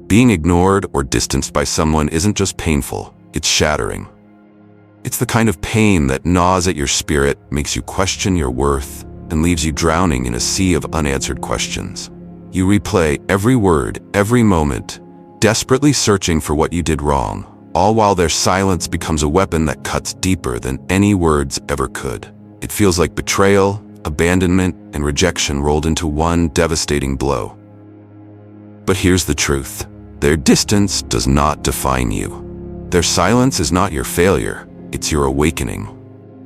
Being ignored or distanced by someone isn't just painful, it's shattering. It's the kind of pain that gnaws at your spirit, makes you question your worth, and leaves you drowning in a sea of unanswered questions. You replay every word, every moment, desperately searching for what you did wrong, all while their silence becomes a weapon that cuts deeper than any words ever could. It feels like betrayal, abandonment, and rejection rolled into one devastating blow. But here's the truth. Their distance does not define you. Their silence is not your failure, it's your awakening.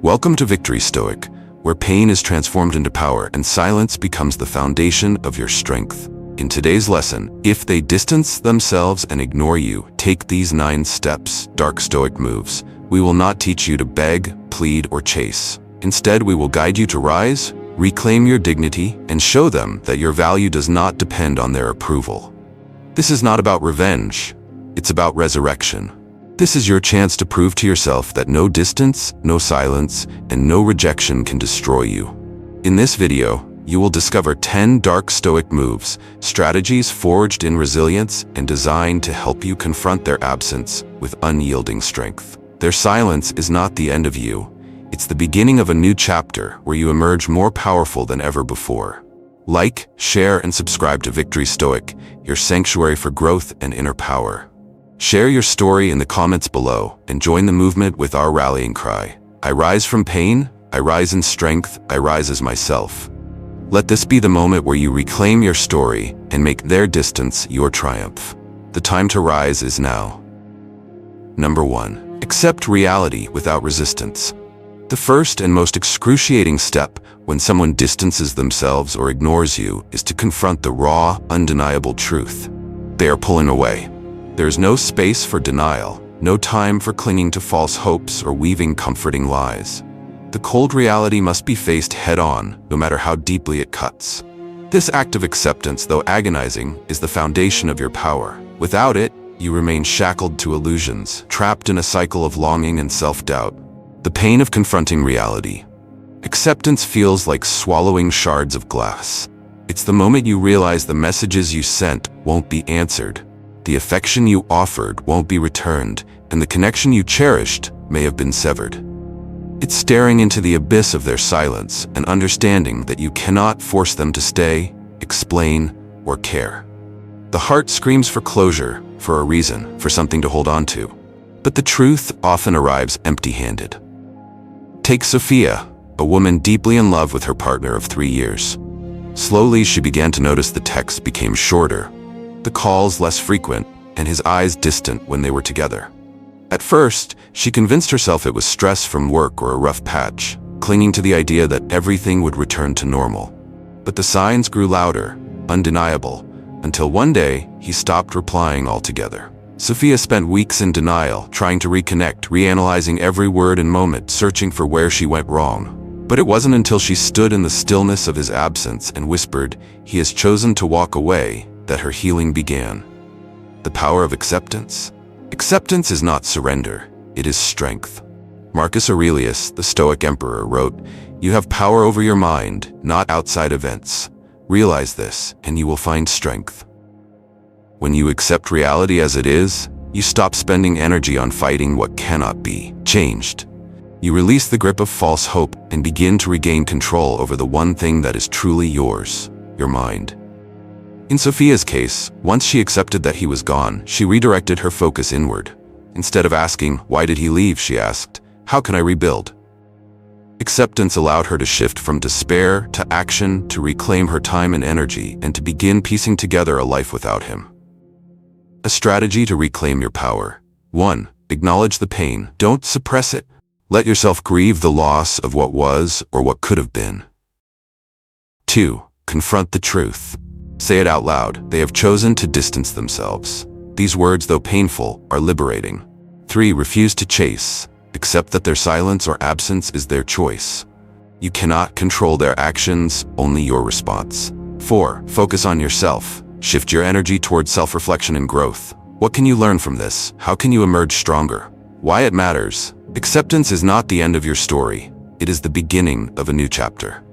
Welcome to Victory Stoic, where pain is transformed into power and silence becomes the foundation of your strength. In today's lesson, if they distance themselves and ignore you, take these 9 steps, dark Stoic moves. We will not teach you to beg, plead, or chase. Instead, we will guide you to rise, reclaim your dignity, and show them that your value does not depend on their approval. This is not about revenge, it's about resurrection. This is your chance to prove to yourself that no distance, no silence, and no rejection can destroy you. In this video, you will discover 10 dark Stoic moves, strategies forged in resilience and designed to help you confront their absence with unyielding strength. Their silence is not the end of you. It's the beginning of a new chapter where you emerge more powerful than ever before. Like, share, and subscribe to Victory Stoic, your sanctuary for growth and inner power. Share your story in the comments below and join the movement with our rallying cry. I rise from pain, I rise in strength, I rise as myself. Let this be the moment where you reclaim your story and make their distance your triumph. The time to rise is now. Number 1. Accept reality without resistance. The first and most excruciating step when someone distances themselves or ignores you is to confront the raw, undeniable truth. They are pulling away. There is no space for denial, no time for clinging to false hopes or weaving comforting lies. The cold reality must be faced head-on, no matter how deeply it cuts. This act of acceptance, though agonizing, is the foundation of your power. Without it, you remain shackled to illusions, trapped in a cycle of longing and self-doubt. The pain of confronting reality. Acceptance feels like swallowing shards of glass. It's the moment you realize the messages you sent won't be answered, the affection you offered won't be returned, and the connection you cherished may have been severed. It's staring into the abyss of their silence and understanding that you cannot force them to stay, explain, or care. The heart screams for closure, for a reason, for something to hold on to. But the truth often arrives empty-handed. Take Sophia, a woman deeply in love with her partner of 3 years. Slowly, she began to notice the texts became shorter, the calls less frequent, and his eyes distant when they were together. At first, she convinced herself it was stress from work or a rough patch, clinging to the idea that everything would return to normal. But the signs grew louder, undeniable, until one day, he stopped replying altogether. Sophia spent weeks in denial, trying to reconnect, reanalyzing every word and moment, searching for where she went wrong. But it wasn't until she stood in the stillness of his absence and whispered, "He has chosen to walk away," that her healing began. The power of acceptance? Acceptance is not surrender, it is strength. Marcus Aurelius, the Stoic emperor, wrote, "You have power over your mind, not outside events. Realize this, and you will find strength." When you accept reality as it is, you stop spending energy on fighting what cannot be changed. You release the grip of false hope and begin to regain control over the one thing that is truly yours, your mind. In Sophia's case, once she accepted that he was gone, she redirected her focus inward. Instead of asking, "Why did he leave?" she asked, "How can I rebuild?" Acceptance allowed her to shift from despair to action, to reclaim her time and energy, and to begin piecing together a life without him. A strategy to reclaim your power. 1. Acknowledge the pain. Don't suppress it. Let yourself grieve the loss of what was or what could have been. 2. Confront the truth. Say it out loud. They have chosen to distance themselves. These words, though painful, are liberating. 3. Refuse to chase. Accept that their silence or absence is their choice. You cannot control their actions, only your response. 4. Focus on yourself. Shift your energy towards self-reflection and growth. What can you learn from this? How can you emerge stronger? Why it matters. Acceptance is not the end of your story. It is the beginning of a new chapter.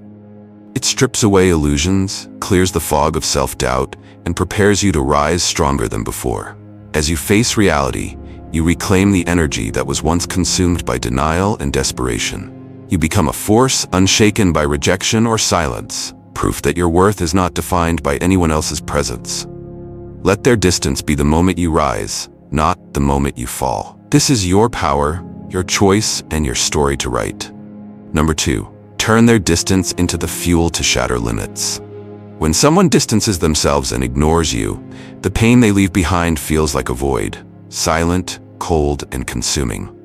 It strips away illusions, clears the fog of self-doubt, and prepares you to rise stronger than before. As you face reality, you reclaim the energy that was once consumed by denial and desperation. You become a force unshaken by rejection or silence, proof that your worth is not defined by anyone else's presence. Let their distance be the moment you rise, not the moment you fall. This is your power, your choice, and your story to write. Number 2. Turn their distance into the fuel to shatter limits. When someone distances themselves and ignores you, the pain they leave behind feels like a void, silent, cold, and consuming.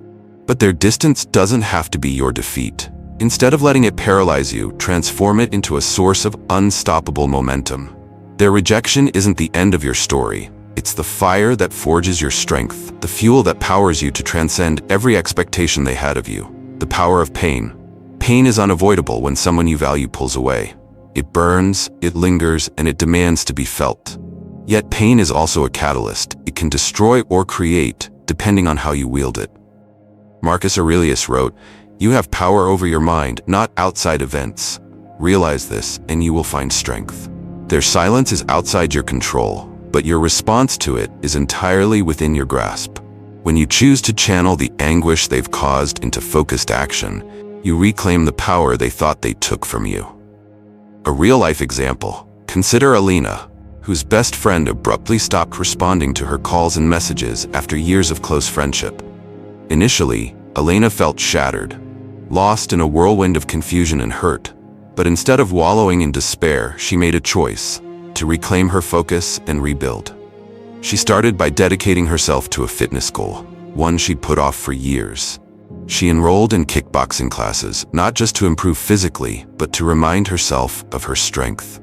But their distance doesn't have to be your defeat. Instead of letting it paralyze you, transform it into a source of unstoppable momentum. Their rejection isn't the end of your story. It's the fire that forges your strength, the fuel that powers you to transcend every expectation they had of you. The power of pain. Pain is unavoidable when someone you value pulls away. It burns, it lingers, and it demands to be felt. Yet pain is also a catalyst. It can destroy or create, depending on how you wield it. Marcus Aurelius wrote, "You have power over your mind, not outside events. Realize this, and you will find strength." Their silence is outside your control, but your response to it is entirely within your grasp. When you choose to channel the anguish they've caused into focused action, you reclaim the power they thought they took from you. A real-life example. Consider Alina, whose best friend abruptly stopped responding to her calls and messages after years of close friendship. Initially, Elena felt shattered, lost in a whirlwind of confusion and hurt. But instead of wallowing in despair, she made a choice to reclaim her focus and rebuild. She started by dedicating herself to a fitness goal, one she'd put off for years. She enrolled in kickboxing classes, not just to improve physically, but to remind herself of her strength.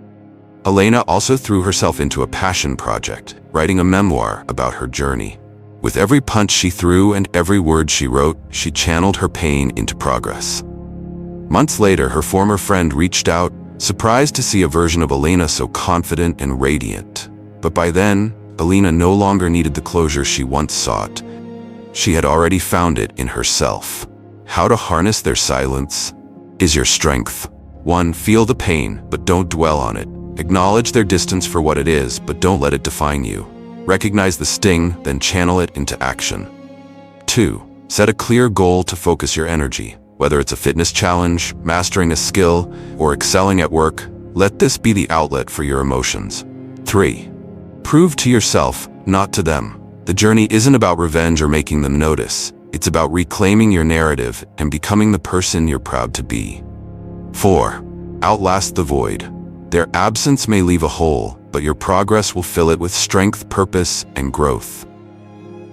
Elena also threw herself into a passion project, writing a memoir about her journey. With every punch she threw and every word she wrote, she channeled her pain into progress. Months later, her former friend reached out, surprised to see a version of Elena so confident and radiant. But by then, Elena no longer needed the closure she once sought. She had already found it in herself. How to harness their silence is your strength. 1. Feel the pain, but don't dwell on it. Acknowledge their distance for what it is, but don't let it define you. Recognize the sting, then channel it into action. 2. Set a clear goal to focus your energy. Whether it's a fitness challenge, mastering a skill, or excelling at work, let this be the outlet for your emotions. 3. Prove to yourself, not to them. The journey isn't about revenge or making them notice. It's about reclaiming your narrative and becoming the person you're proud to be. 4. Outlast the void. Their absence may leave a hole, but your progress will fill it with strength, purpose, and growth.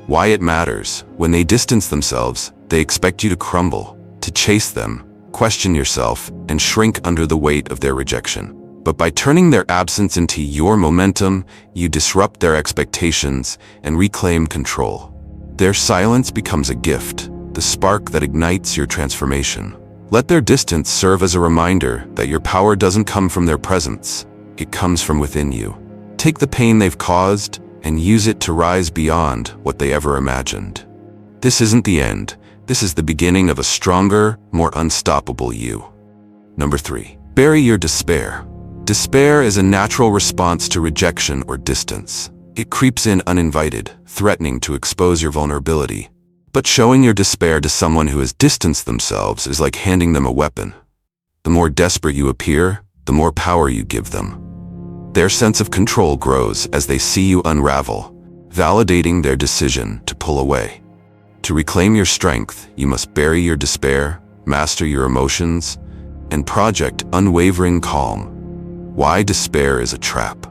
Why it matters. When they distance themselves, they expect you to crumble, to chase them, question yourself, and shrink under the weight of their rejection. But by turning their absence into your momentum, you disrupt their expectations and reclaim control. Their silence becomes a gift, the spark that ignites your transformation. Let their distance serve as a reminder that your power doesn't come from their presence. It comes from within you. Take the pain they've caused and use it to rise beyond what they ever imagined. This isn't the end. This is the beginning of a stronger, more unstoppable you. Number 3. Bury your despair. Despair is a natural response to rejection or distance. It creeps in uninvited, threatening to expose your vulnerability. But showing your despair to someone who has distanced themselves is like handing them a weapon. The more desperate you appear, the more power you give them. Their sense of control grows as they see you unravel, validating their decision to pull away. To reclaim your strength, you must bury your despair, master your emotions, and project unwavering calm. Why despair is a trap.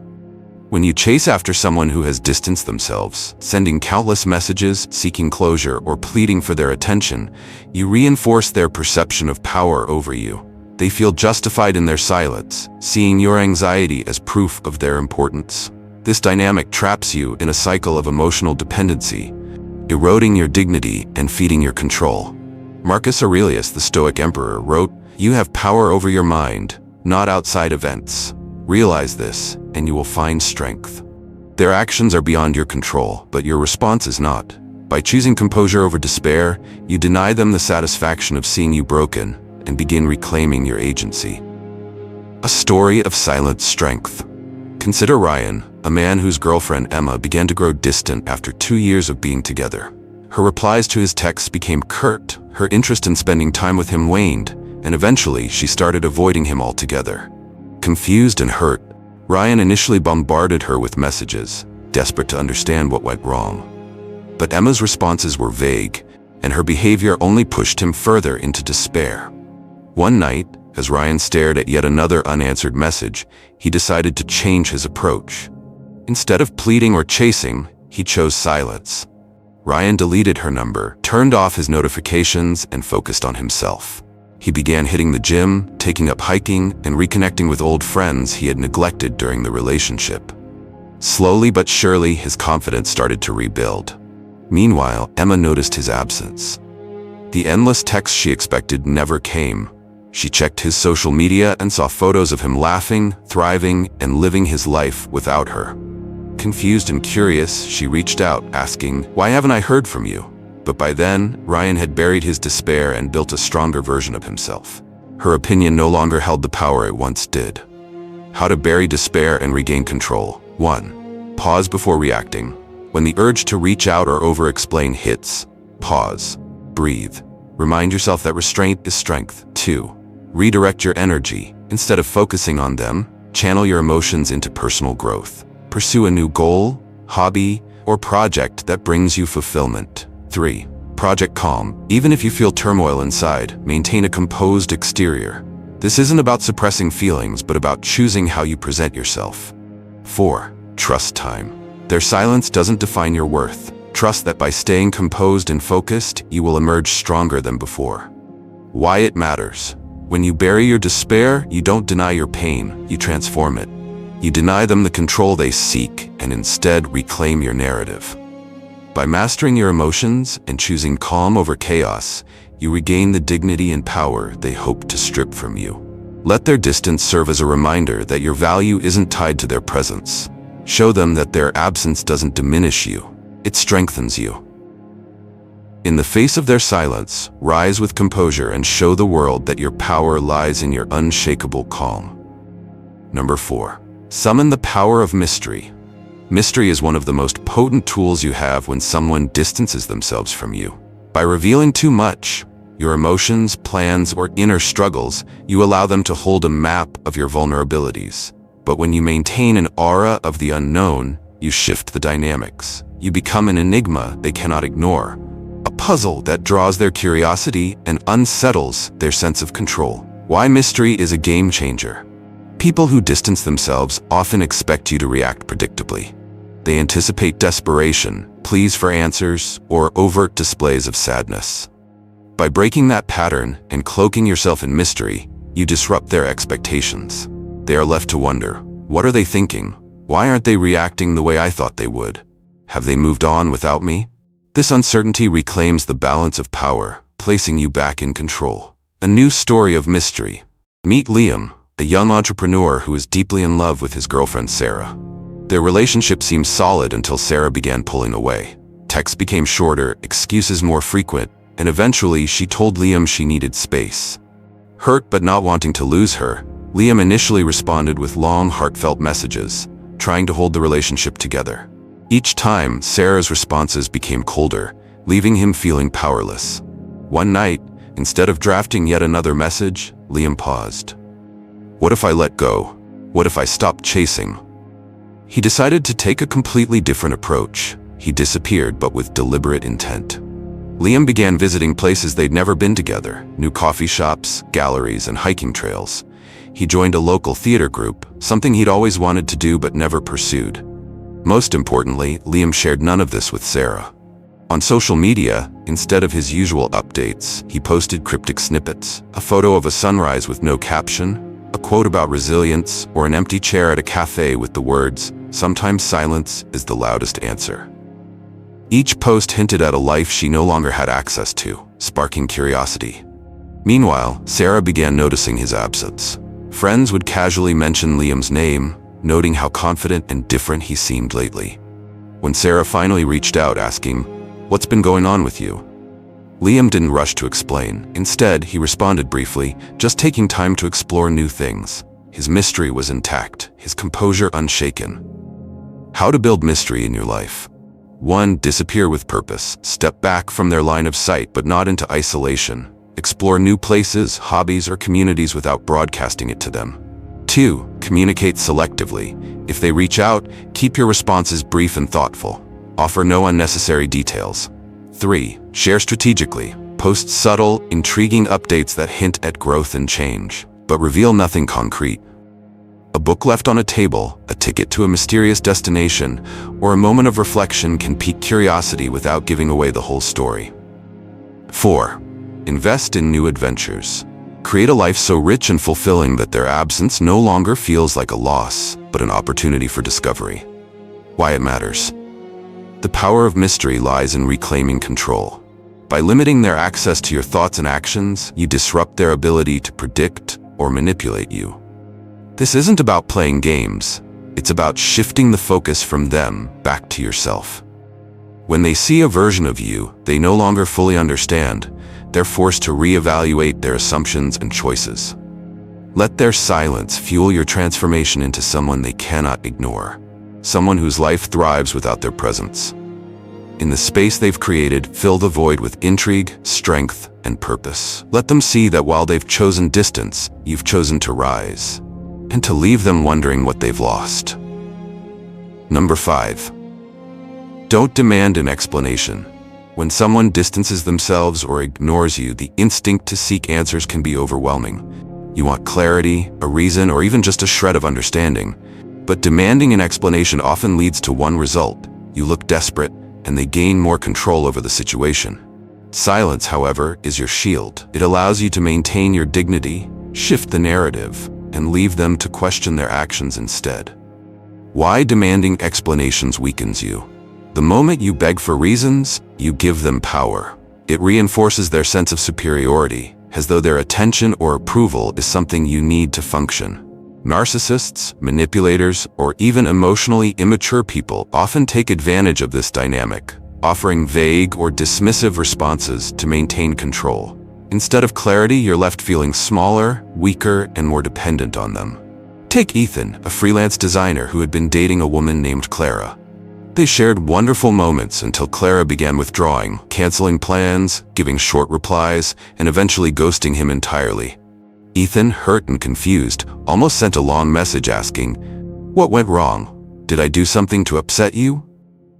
When you chase after someone who has distanced themselves, sending countless messages, seeking closure, or pleading for their attention, you reinforce their perception of power over you. They feel justified in their silence, seeing your anxiety as proof of their importance. This dynamic traps you in a cycle of emotional dependency, eroding your dignity and feeding your control. Marcus Aurelius, the Stoic emperor, wrote, "You have power over your mind, not outside events. Realize this, and you will find strength." Their actions are beyond your control, but your response is not. By choosing composure over despair, you deny them the satisfaction of seeing you broken and begin reclaiming your agency. A story of silent strength. Consider Ryan, a man whose girlfriend Emma began to grow distant after 2 years of being together. Her replies to his texts became curt, her interest in spending time with him waned, and eventually she started avoiding him altogether. Confused and hurt, Ryan initially bombarded her with messages, desperate to understand what went wrong. But Emma's responses were vague, and her behavior only pushed him further into despair. One night, as Ryan stared at yet another unanswered message, he decided to change his approach. Instead of pleading or chasing, he chose silence. Ryan deleted her number, turned off his notifications, and focused on himself. He began hitting the gym, taking up hiking, and reconnecting with old friends he had neglected during the relationship. Slowly but surely, his confidence started to rebuild. Meanwhile, Emma noticed his absence. The endless texts she expected never came. She checked his social media and saw photos of him laughing, thriving, and living his life without her. Confused and curious, she reached out, asking, "Why haven't I heard from you?" But by then, Ryan had buried his despair and built a stronger version of himself. Her opinion no longer held the power it once did. How to bury despair and regain control. 1. Pause before reacting. When the urge to reach out or over-explain hits, pause. Breathe. Remind yourself that restraint is strength. 2. Redirect your energy. Instead of focusing on them, channel your emotions into personal growth. Pursue a new goal, hobby, or project that brings you fulfillment. 3. Project calm. Even if you feel turmoil inside, maintain a composed exterior. This isn't about suppressing feelings, but about choosing how you present yourself. 4. Trust time. Their silence doesn't define your worth. Trust that by staying composed and focused, you will emerge stronger than before. Why it matters. When you bury your despair, you don't deny your pain, you transform it. You deny them the control they seek, and instead reclaim your narrative. By mastering your emotions and choosing calm over chaos, you regain the dignity and power they hope to strip from you. Let their distance serve as a reminder that your value isn't tied to their presence. Show them that their absence doesn't diminish you, it strengthens you. In the face of their silence, rise with composure and show the world that your power lies in your unshakable calm. Number 4. Summon the power of mystery. Mystery is one of the most potent tools you have when someone distances themselves from you. By revealing too much, your emotions, plans, or inner struggles, you allow them to hold a map of your vulnerabilities. But when you maintain an aura of the unknown, you shift the dynamics. You become an enigma they cannot ignore, a puzzle that draws their curiosity and unsettles their sense of control. Why mystery is a game changer. People who distance themselves often expect you to react predictably. They anticipate desperation, pleas for answers, or overt displays of sadness. By breaking that pattern and cloaking yourself in mystery, you disrupt their expectations. They are left to wonder, what are they thinking? Why aren't they reacting the way I thought they would? Have they moved on without me? This uncertainty reclaims the balance of power, placing you back in control. A new story of mystery. Meet Liam, a young entrepreneur who is deeply in love with his girlfriend Sarah. Their relationship seemed solid until Sarah began pulling away. Texts became shorter, excuses more frequent, and eventually she told Liam she needed space. Hurt but not wanting to lose her, Liam initially responded with long, heartfelt messages, trying to hold the relationship together. Each time, Sarah's responses became colder, leaving him feeling powerless. One night, instead of drafting yet another message, Liam paused. What if I let go? What if I stopped chasing? He decided to take a completely different approach. He disappeared, but with deliberate intent. Liam began visiting places they'd never been together, new coffee shops, galleries, and hiking trails. He joined a local theater group, something he'd always wanted to do but never pursued. Most importantly, Liam shared none of this with Sarah. On social media, instead of his usual updates, he posted cryptic snippets, a photo of a sunrise with no caption, a quote about resilience, or an empty chair at a cafe with the words, "Sometimes silence is the loudest answer." Each post hinted at a life she no longer had access to, sparking curiosity. Meanwhile, Sarah began noticing his absence. Friends would casually mention Liam's name, noting how confident and different he seemed lately. When Sarah finally reached out asking, "What's been going on with you?" Liam didn't rush to explain. Instead, he responded briefly, just taking time to explore new things. His mystery was intact, his composure unshaken. How to build mystery in your life. 1. Disappear with purpose. Step back from their line of sight, but not into isolation. Explore new places, hobbies, or communities without broadcasting it to them. 2. Communicate selectively. If they reach out, keep your responses brief and thoughtful. Offer no unnecessary details. 3. Share strategically. Post subtle, intriguing updates that hint at growth and change, but reveal nothing concrete. A book left on a table, a ticket to a mysterious destination, or a moment of reflection can pique curiosity without giving away the whole story. 4. Invest in new adventures. Create a life so rich and fulfilling that their absence no longer feels like a loss, but an opportunity for discovery. Why it matters. The power of mystery lies in reclaiming control. By limiting their access to your thoughts and actions, you disrupt their ability to predict or manipulate you. This isn't about playing games. It's about shifting the focus from them back to yourself. When they see a version of you they no longer fully understand, they're forced to reevaluate their assumptions and choices. Let their silence fuel your transformation into someone they cannot ignore, someone whose life thrives without their presence. In the space they've created, fill the void with intrigue, strength, and purpose. Let them see that while they've chosen distance, you've chosen to rise, and to leave them wondering what they've lost. Number 5. Don't demand an explanation. When someone distances themselves or ignores you, the instinct to seek answers can be overwhelming. You want clarity, a reason, or even just a shred of understanding. But demanding an explanation often leads to one result. You look desperate, and they gain more control over the situation. Silence, however, is your shield. It allows you to maintain your dignity, shift the narrative, and leave them to question their actions instead. Why demanding explanations weakens you. The moment you beg for reasons, you give them power. It reinforces their sense of superiority, as though their attention or approval is something you need to function. Narcissists, manipulators, or even emotionally immature people often take advantage of this dynamic, offering vague or dismissive responses to maintain control. Instead of clarity, you're left feeling smaller, weaker, and more dependent on them. Take Ethan, a freelance designer who had been dating a woman named Clara. They shared wonderful moments until Clara began withdrawing, canceling plans, giving short replies, and eventually ghosting him entirely. Ethan, hurt and confused, almost sent a long message asking, "What went wrong? Did I do something to upset you?"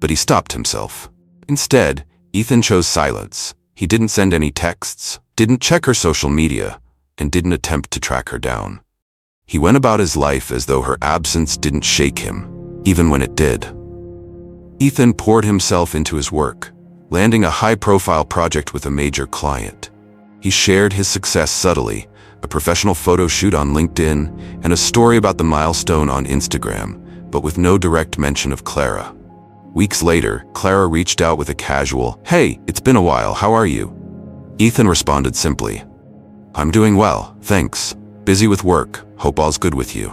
But he stopped himself. Instead, Ethan chose silence. He didn't send any texts, didn't check her social media, and didn't attempt to track her down. He went about his life as though her absence didn't shake him, even when it did. Ethan poured himself into his work, landing a high-profile project with a major client. He shared his success subtly, a professional photo shoot on LinkedIn, and a story about the milestone on Instagram, but with no direct mention of Clara. Weeks later, Clara reached out with a casual, "Hey, it's been a while, how are you?" Ethan responded simply, "I'm doing well, thanks. Busy with work, hope all's good with you."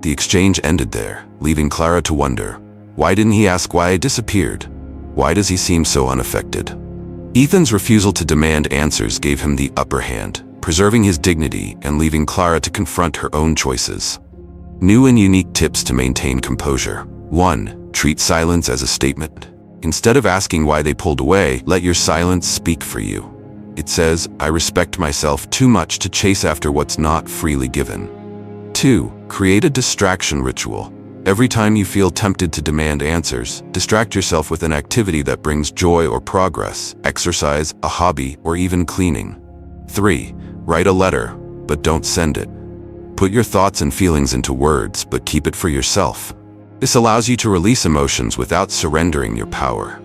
The exchange ended there, leaving Clara to wonder, why didn't he ask why I disappeared? Why does he seem so unaffected? Ethan's refusal to demand answers gave him the upper hand, preserving his dignity and leaving Clara to confront her own choices. New and unique tips to maintain composure. 1. Treat silence as a statement. Instead of asking why they pulled away, let your silence speak for you. It says, "I respect myself too much to chase after what's not freely given." 2. Create a distraction ritual. Every time you feel tempted to demand answers, distract yourself with an activity that brings joy or progress, exercise, a hobby, or even cleaning. 3. Write a letter, but don't send it. Put your thoughts and feelings into words, but keep it for yourself. This allows you to release emotions without surrendering your power.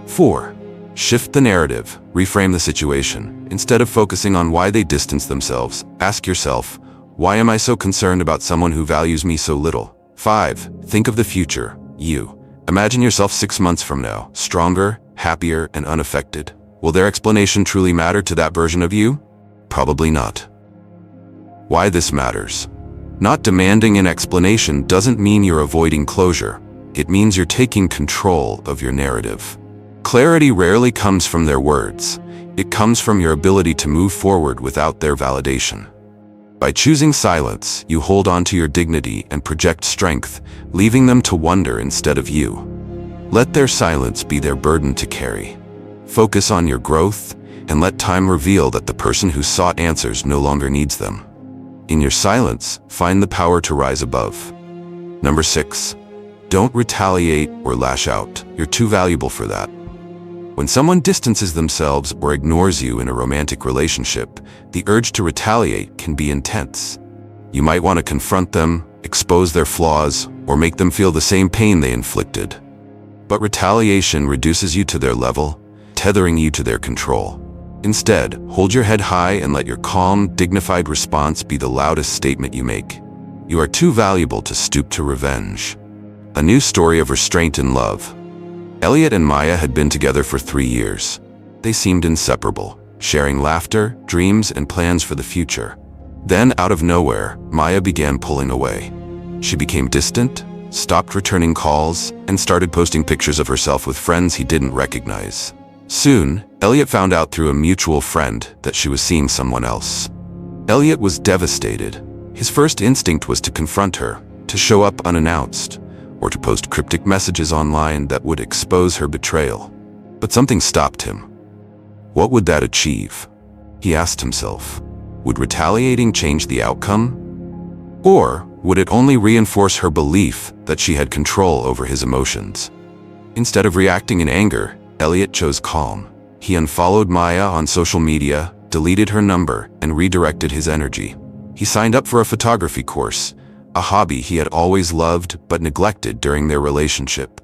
4. Shift the narrative, reframe the situation. Instead of focusing on why they distance themselves, ask yourself, why am I so concerned about someone who values me so little? 5. Think of the future, you. Imagine yourself 6 months from now, stronger, happier, and unaffected. Will their explanation truly matter to that version of you? Probably not. Why this matters. Not demanding an explanation doesn't mean you're avoiding closure. It means you're taking control of your narrative. Clarity rarely comes from their words. It comes from your ability to move forward without their validation. By choosing silence, you hold on to your dignity and project strength, leaving them to wonder instead of you. Let their silence be their burden to carry. Focus on your growth, and let time reveal that the person who sought answers no longer needs them. In your silence, find the power to rise above. Number 6. Don't retaliate or lash out. You're too valuable for that. When someone distances themselves or ignores you in a romantic relationship, the urge to retaliate can be intense. You might want to confront them, expose their flaws, or make them feel the same pain they inflicted. But retaliation reduces you to their level, tethering you to their control. Instead, hold your head high and let your calm, dignified response be the loudest statement you make. You are too valuable to stoop to revenge. A new story of restraint in love. Elliot and Maya had been together for 3 years. They seemed inseparable, sharing laughter, dreams, and plans for the future. Then, out of nowhere, Maya began pulling away. She became distant, stopped returning calls, and started posting pictures of herself with friends he didn't recognize. Soon, Elliot found out through a mutual friend that she was seeing someone else. Elliot was devastated. His first instinct was to confront her, to show up unannounced, or to post cryptic messages online that would expose her betrayal. But something stopped him. What would that achieve? He asked himself. Would retaliating change the outcome? Or would it only reinforce her belief that she had control over his emotions? Instead of reacting in anger, Elliot chose calm. He unfollowed Maya on social media, deleted her number, and redirected his energy. He signed up for a photography course, a hobby he had always loved but neglected during their relationship.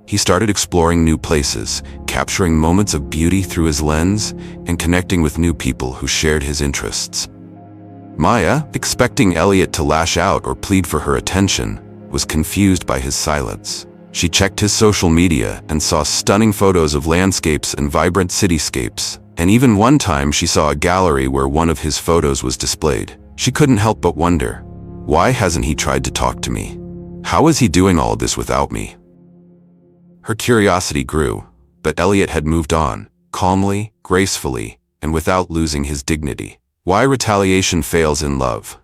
He started exploring new places, capturing moments of beauty through his lens, and connecting with new people who shared his interests. Maya, expecting Elliot to lash out or plead for her attention, was confused by his silence. She checked his social media and saw stunning photos of landscapes and vibrant cityscapes, and even one time she saw a gallery where one of his photos was displayed. She couldn't help but wonder, why hasn't he tried to talk to me? How is he doing all this without me? Her curiosity grew, but Elliot had moved on, calmly, gracefully, and without losing his dignity. Why retaliation fails in love?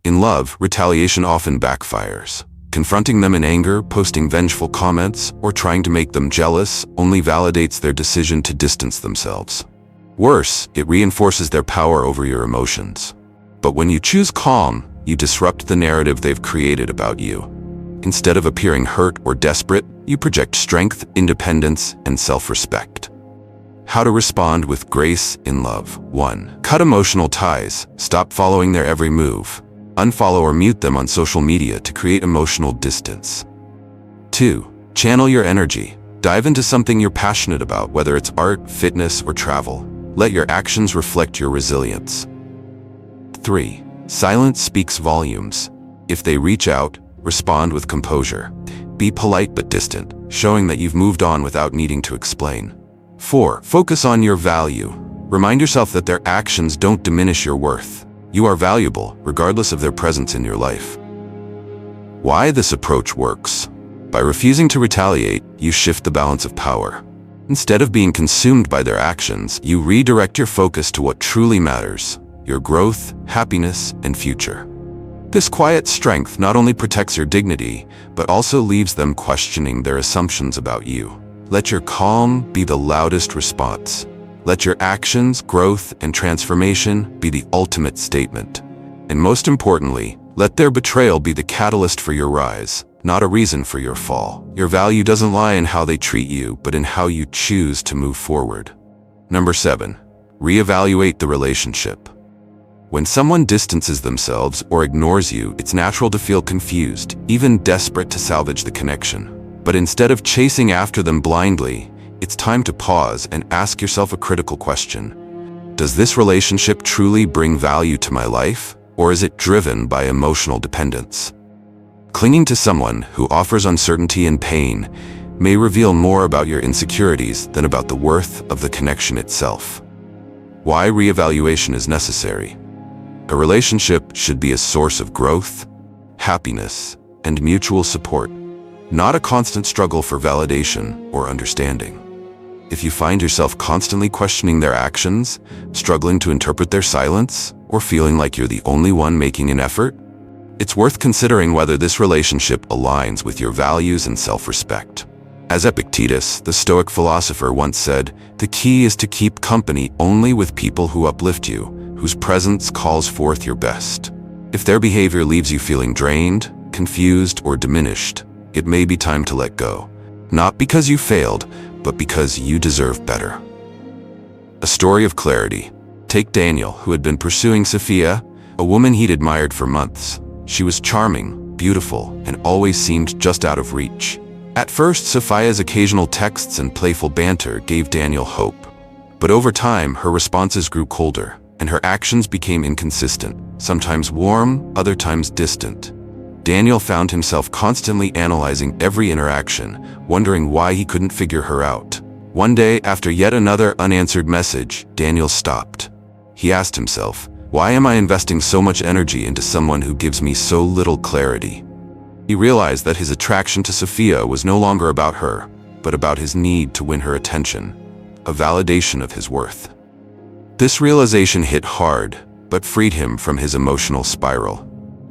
In love, retaliation often backfires. Confronting them in anger, posting vengeful comments, or trying to make them jealous only validates their decision to distance themselves. Worse, it reinforces their power over your emotions. But when you choose calm, you disrupt the narrative they've created about you. Instead of appearing hurt or desperate, you project strength, independence, and self-respect. How to respond with grace in love. 1. Cut emotional ties. Stop following their every move. Unfollow or mute them on social media to create emotional distance. 2. Channel your energy. Dive into something you're passionate about, whether it's art, fitness, or travel. Let your actions reflect your resilience. 3. Silence speaks volumes. If they reach out, respond with composure. Be polite but distant, showing that you've moved on without needing to explain. 4. Focus on your value. Remind yourself that their actions don't diminish your worth. You are valuable, regardless of their presence in your life. Why this approach works? By refusing to retaliate, you shift the balance of power. Instead of being consumed by their actions, you redirect your focus to what truly matters: your growth, happiness, and future. This quiet strength not only protects your dignity, but also leaves them questioning their assumptions about you. Let your calm be the loudest response. Let your actions, growth, and transformation be the ultimate statement. And most importantly, let their betrayal be the catalyst for your rise, not a reason for your fall. Your value doesn't lie in how they treat you, but in how you choose to move forward. Number 7. Reevaluate the relationship. When someone distances themselves or ignores you, it's natural to feel confused, even desperate to salvage the connection. But instead of chasing after them blindly, it's time to pause and ask yourself a critical question. Does this relationship truly bring value to my life, or is it driven by emotional dependence? Clinging to someone who offers uncertainty and pain may reveal more about your insecurities than about the worth of the connection itself. Why reevaluation is necessary? A relationship should be a source of growth, happiness, and mutual support, not a constant struggle for validation or understanding. If you find yourself constantly questioning their actions, struggling to interpret their silence, or feeling like you're the only one making an effort, it's worth considering whether this relationship aligns with your values and self-respect. As Epictetus, the Stoic philosopher, once said, "The key is to keep company only with people who uplift you, whose presence calls forth your best." If their behavior leaves you feeling drained, confused, or diminished, it may be time to let go. Not because you failed, but because you deserve better. A story of clarity. Take Daniel, who had been pursuing Sophia, a woman he'd admired for months. She was charming, beautiful, and always seemed just out of reach. At first, Sophia's occasional texts and playful banter gave Daniel hope. But over time, her responses grew colder, and her actions became inconsistent, sometimes warm, other times distant. Daniel found himself constantly analyzing every interaction, wondering why he couldn't figure her out. One day, after yet another unanswered message, Daniel stopped. He asked himself, "Why am I investing so much energy into someone who gives me so little clarity?" He realized that his attraction to Sophia was no longer about her, but about his need to win her attention, a validation of his worth. This realization hit hard, but freed him from his emotional spiral.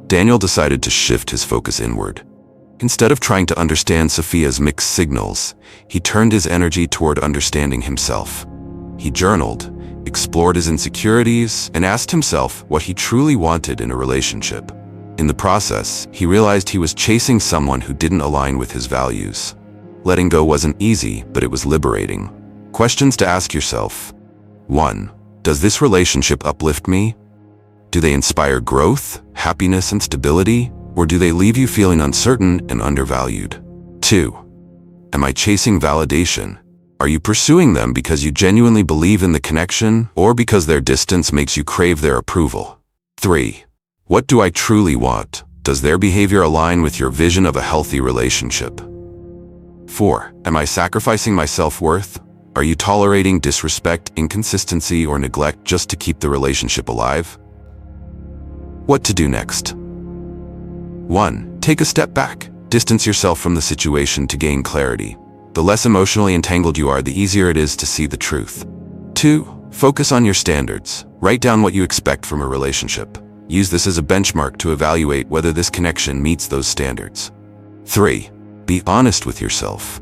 Daniel decided to shift his focus inward. Instead of trying to understand Sophia's mixed signals, he turned his energy toward understanding himself. He journaled, explored his insecurities, and asked himself what he truly wanted in a relationship. In the process, he realized he was chasing someone who didn't align with his values. Letting go wasn't easy, but it was liberating. Questions to ask yourself. 1. Does this relationship uplift me? Do they inspire growth, happiness, and stability, or do they leave you feeling uncertain and undervalued? 2. Am I chasing validation? Are you pursuing them because you genuinely believe in the connection, or because their distance makes you crave their approval? 3. What do I truly want? Does their behavior align with your vision of a healthy relationship? 4. Am I sacrificing my self-worth? Are you tolerating disrespect, inconsistency, or neglect just to keep the relationship alive? What to do next? 1. Take a step back. Distance yourself from the situation to gain clarity. The less emotionally entangled you are, the easier it is to see the truth. 2. Focus on your standards. Write down what you expect from a relationship. Use this as a benchmark to evaluate whether this connection meets those standards. 3. Be honest with yourself.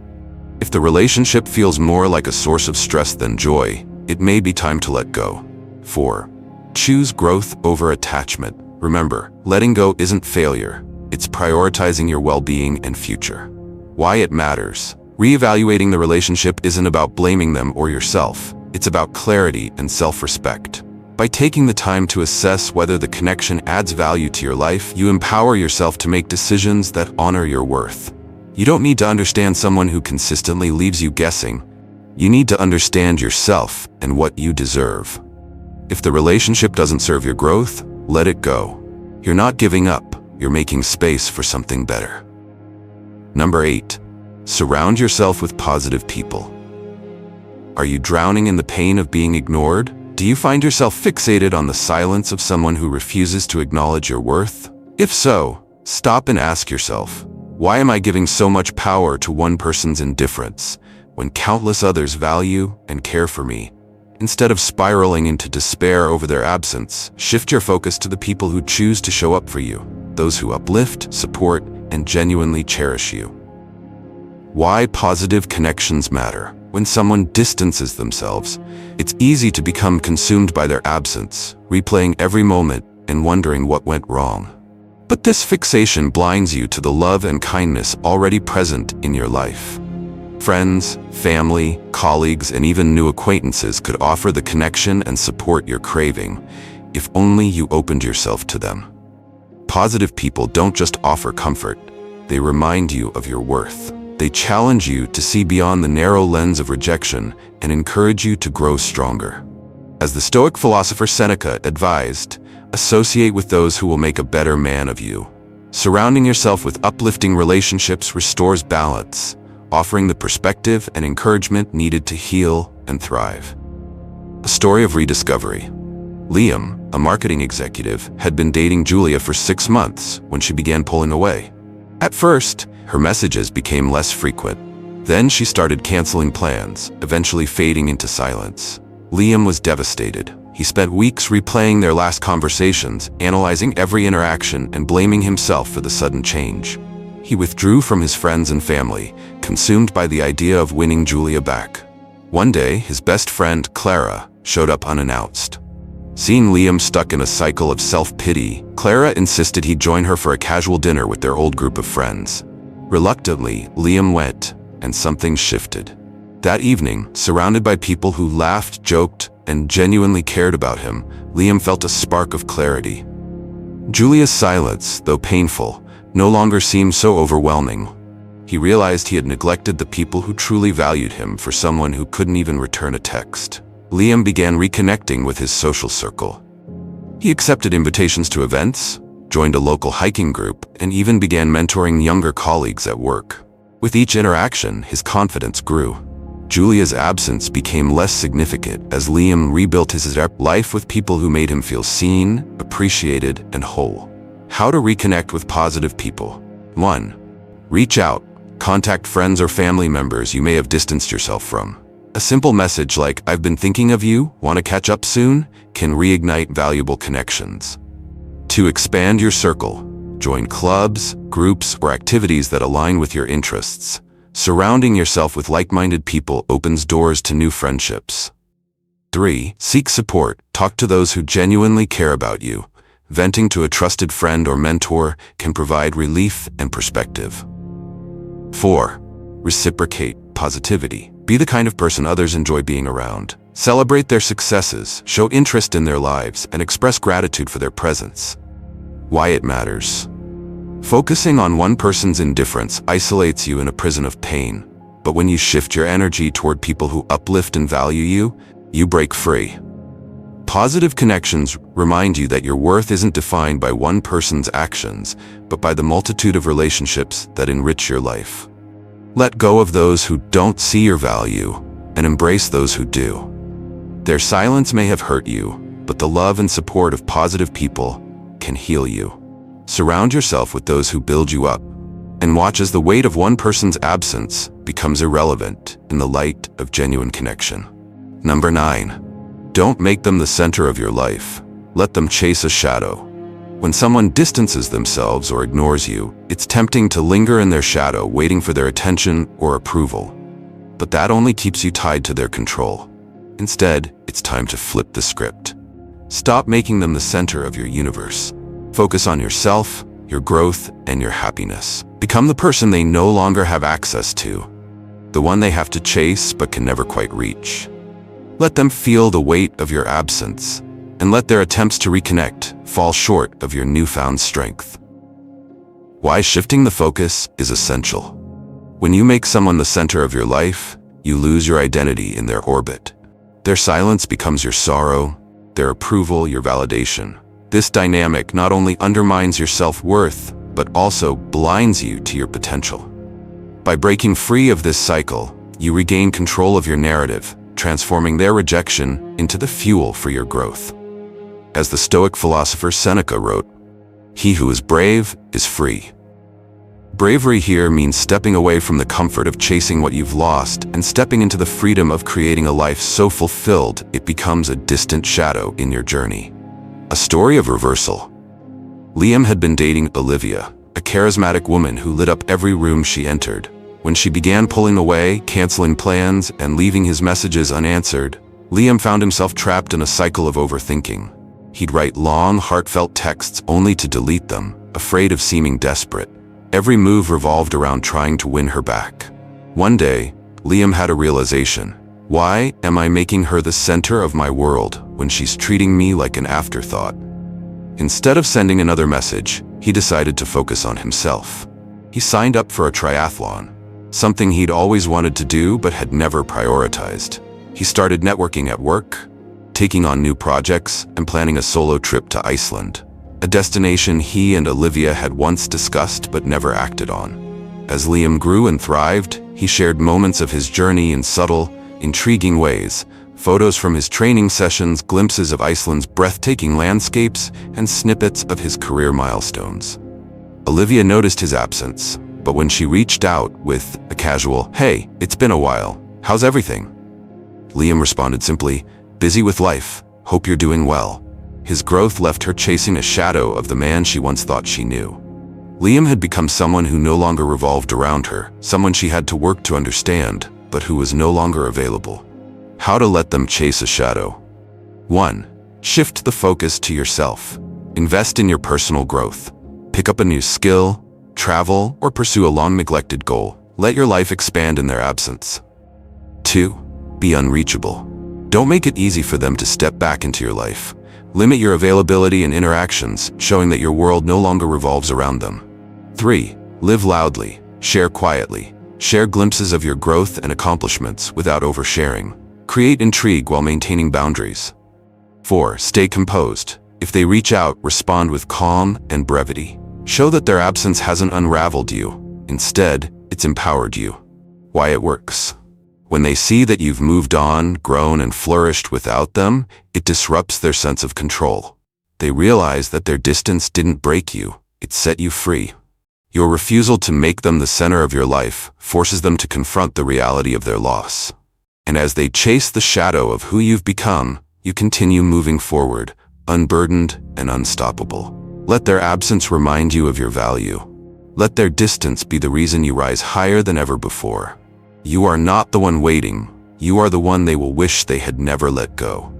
If the relationship feels more like a source of stress than joy, it may be time to let go. 4. Choose growth over attachment. Remember, letting go isn't failure. It's prioritizing your well-being and future. Why it matters. Reevaluating the relationship isn't about blaming them or yourself. It's about clarity and self-respect. By taking the time to assess whether the connection adds value to your life, you empower yourself to make decisions that honor your worth. You don't need to understand someone who consistently leaves you guessing. You need to understand yourself and what you deserve. If the relationship doesn't serve your growth, let it go. You're not giving up, you're making space for something better. Number 8. Surround yourself with positive people. Are you drowning in the pain of being ignored? Do you find yourself fixated on the silence of someone who refuses to acknowledge your worth? If so, stop and ask yourself, why am I giving so much power to one person's indifference when countless others value and care for me? Instead of spiraling into despair over their absence, shift your focus to the people who choose to show up for you, those who uplift, support, and genuinely cherish you. Why positive connections matter. When someone distances themselves, it's easy to become consumed by their absence, replaying every moment and wondering what went wrong. But this fixation blinds you to the love and kindness already present in your life. Friends, family, colleagues, and even new acquaintances could offer the connection and support you're craving, if only you opened yourself to them. Positive people don't just offer comfort, they remind you of your worth. They challenge you to see beyond the narrow lens of rejection and encourage you to grow stronger. As the Stoic philosopher Seneca advised, associate with those who will make a better man of you. Surrounding yourself with uplifting relationships restores balance, offering the perspective and encouragement needed to heal and thrive. A story of rediscovery. Liam, a marketing executive, had been dating Julia for 6 months when she began pulling away. At first, her messages became less frequent. Then she started canceling plans, eventually fading into silence. Liam was devastated. He spent weeks replaying their last conversations, analyzing every interaction and blaming himself for the sudden change. He withdrew from his friends and family, consumed by the idea of winning Julia back. One day, his best friend, Clara, showed up unannounced. Seeing Liam stuck in a cycle of self-pity, Clara insisted he join her for a casual dinner with their old group of friends. Reluctantly, Liam went, and something shifted. That evening, surrounded by people who laughed, joked, and genuinely cared about him, Liam felt a spark of clarity. Julia's silence, though painful, no longer seemed so overwhelming. He realized he had neglected the people who truly valued him for someone who couldn't even return a text. Liam began reconnecting with his social circle. He accepted invitations to events, joined a local hiking group, and even began mentoring younger colleagues at work. With each interaction, his confidence grew. Julia's absence became less significant as Liam rebuilt his life with people who made him feel seen, appreciated, and whole. How to reconnect with positive people. 1. Reach out. Contact friends or family members you may have distanced yourself from. A simple message like, "I've been thinking of you, want to catch up soon?" can reignite valuable connections. 2. Expand your circle. Join clubs, groups, or activities that align with your interests. Surrounding yourself with like-minded people opens doors to new friendships. 3. Seek support. Talk to those who genuinely care about you. Venting to a trusted friend or mentor can provide relief and perspective. 4. Reciprocate positivity. Be the kind of person others enjoy being around. Celebrate their successes, show interest in their lives, and express gratitude for their presence. Why it matters. Focusing on one person's indifference isolates you in a prison of pain. But when you shift your energy toward people who uplift and value you, you break free. Positive connections remind you that your worth isn't defined by one person's actions, but by the multitude of relationships that enrich your life. Let go of those who don't see your value and embrace those who do. Their silence may have hurt you, but the love and support of positive people can heal you. Surround yourself with those who build you up, and watch as the weight of one person's absence becomes irrelevant in the light of genuine connection. Number 9. Don't make them the center of your life. Let them chase a shadow. When someone distances themselves or ignores you, it's tempting to linger in their shadow, waiting for their attention or approval. But that only keeps you tied to their control. Instead, it's time to flip the script. Stop making them the center of your universe. Focus on yourself, your growth, and your happiness. Become the person they no longer have access to, the one they have to chase but can never quite reach. Let them feel the weight of your absence, and let their attempts to reconnect fall short of your newfound strength. Why shifting the focus is essential. When you make someone the center of your life, you lose your identity in their orbit. Their silence becomes your sorrow, their approval your validation. This dynamic not only undermines your self-worth, but also blinds you to your potential. By breaking free of this cycle, you regain control of your narrative, transforming their rejection into the fuel for your growth. As the Stoic philosopher Seneca wrote, "He who is brave is free." Bravery here means stepping away from the comfort of chasing what you've lost and stepping into the freedom of creating a life so fulfilled it becomes a distant shadow in your journey. A story of reversal. Liam had been dating Olivia, a charismatic woman who lit up every room she entered. When she began pulling away, canceling plans, and leaving his messages unanswered, Liam found himself trapped in a cycle of overthinking. He'd write long, heartfelt texts only to delete them, afraid of seeming desperate. Every move revolved around trying to win her back. One day, Liam had a realization. Why am I making her the center of my world when she's treating me like an afterthought? Instead of sending another message, he decided to focus on himself. He signed up for a triathlon, something he'd always wanted to do but had never prioritized. He started networking at work, taking on new projects, and planning a solo trip to Iceland, a destination he and Olivia had once discussed but never acted on. As Liam grew and thrived, he shared moments of his journey in subtle, intriguing ways, photos from his training sessions, glimpses of Iceland's breathtaking landscapes, and snippets of his career milestones. Olivia noticed his absence, But when she reached out with a casual, "Hey, it's been a while. How's everything?" Liam responded simply, "Busy with life. Hope you're doing well." His growth left her chasing a shadow of the man she once thought she knew. Liam had become someone who no longer revolved around her, someone she had to work to understand, but who was no longer available. How to let them chase a shadow. 1. Shift the focus to yourself. Invest in your personal growth. Pick up a new skill, travel, or pursue a long-neglected goal. Let your life expand in their absence. 2. Be unreachable. Don't make it easy for them to step back into your life. Limit your availability and interactions, showing that your world no longer revolves around them. 3. Live loudly. Share quietly. Share glimpses of your growth and accomplishments without oversharing. Create intrigue while maintaining boundaries. 4. Stay composed. If they reach out, respond with calm and brevity. Show that their absence hasn't unraveled you. Instead, it's empowered you. Why it works. When they see that you've moved on, grown, and flourished without them, it disrupts their sense of control. They realize that their distance didn't break you, it set you free. Your refusal to make them the center of your life forces them to confront the reality of their loss. And as they chase the shadow of who you've become, you continue moving forward, unburdened and unstoppable. Let their absence remind you of your value. Let their distance be the reason you rise higher than ever before. You are not the one waiting. You are the one they will wish they had never let go.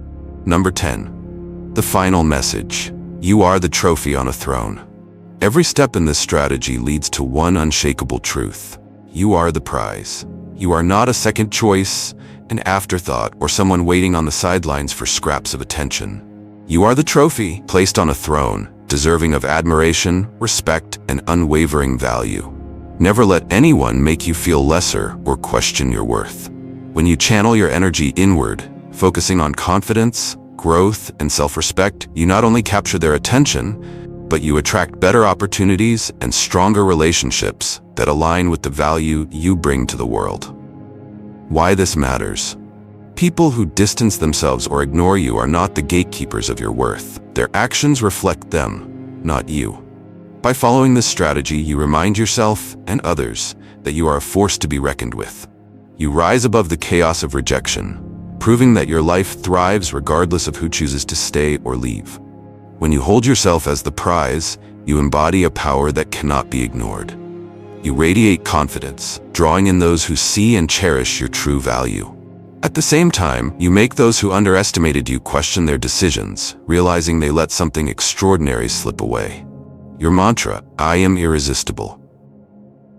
Number 10. The final message. You are the trophy on a throne. Every step in this strategy leads to one unshakable truth. You are the prize. You are not a second choice, an afterthought, or someone waiting on the sidelines for scraps of attention. You are the trophy placed on a throne, deserving of admiration, respect, and unwavering value. Never let anyone make you feel lesser or question your worth. When you channel your energy inward, focusing on confidence, growth, and self-respect, you not only capture their attention, but you attract better opportunities and stronger relationships that align with the value you bring to the world. Why this matters. People who distance themselves or ignore you are not the gatekeepers of your worth. Their actions reflect them, not you. By following this strategy, you remind yourself and others that you are a force to be reckoned with. You rise above the chaos of rejection, proving that your life thrives regardless of who chooses to stay or leave. When you hold yourself as the prize, you embody a power that cannot be ignored. You radiate confidence, drawing in those who see and cherish your true value. At the same time, you make those who underestimated you question their decisions, realizing they let something extraordinary slip away. Your mantra, I am irresistible.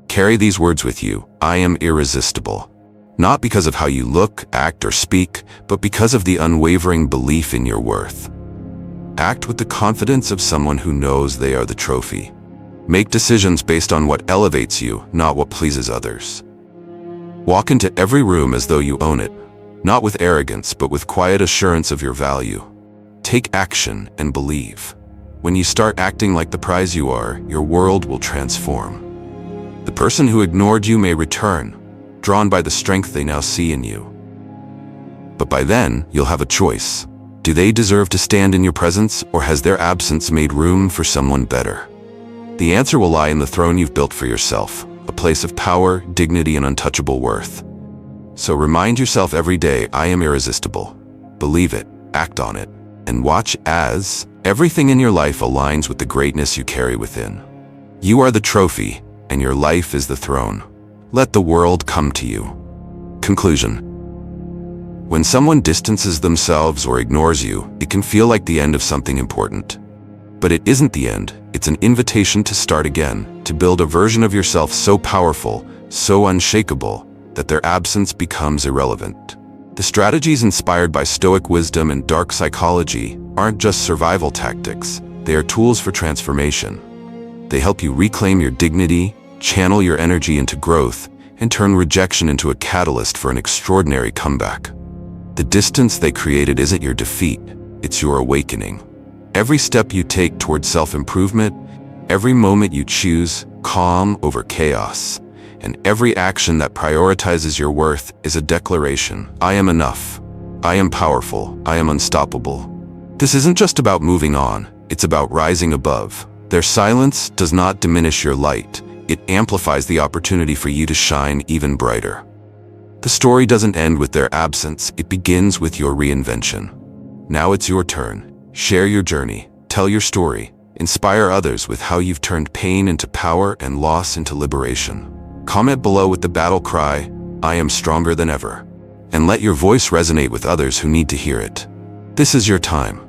Carry these words with you, I am irresistible. Not because of how you look, act, or speak, but because of the unwavering belief in your worth. Act with the confidence of someone who knows they are the trophy. Make decisions based on what elevates you, not what pleases others. Walk into every room as though you own it, not with arrogance, but with quiet assurance of your value. Take action and believe. When you start acting like the prize you are, your world will transform. The person who ignored you may return, drawn by the strength they now see in you. But by then, you'll have a choice. Do they deserve to stand in your presence, or has their absence made room for someone better? The answer will lie in the throne you've built for yourself, a place of power, dignity, and untouchable worth. So remind yourself every day, I am irresistible. Believe it, act on it, and watch as everything in your life aligns with the greatness you carry within. You are the trophy, and your life is the throne. Let the world come to you. Conclusion. When someone distances themselves or ignores you, it can feel like the end of something important. But it isn't the end. It's an invitation to start again, to build a version of yourself so powerful, so unshakable, that their absence becomes irrelevant. The strategies inspired by Stoic wisdom and dark psychology aren't just survival tactics, they are tools for transformation. They help you reclaim your dignity, channel your energy into growth, and turn rejection into a catalyst for an extraordinary comeback. The distance they created isn't your defeat, it's your awakening. Every step you take towards self-improvement, every moment you choose calm over chaos, and every action that prioritizes your worth is a declaration. I am enough. I am powerful. I am unstoppable. This isn't just about moving on, it's about rising above. Their silence does not diminish your light. It amplifies the opportunity for you to shine even brighter. The story doesn't end with their absence, it begins with your reinvention. Now it's your turn. Share your journey, tell your story, inspire others with how you've turned pain into power and loss into liberation. Comment below with the battle cry, "I am stronger than ever," and let your voice resonate with others who need to hear it. This is your time.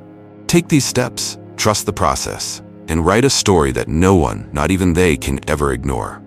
Take these steps, trust the process, and write a story that no one, not even they, can ever ignore.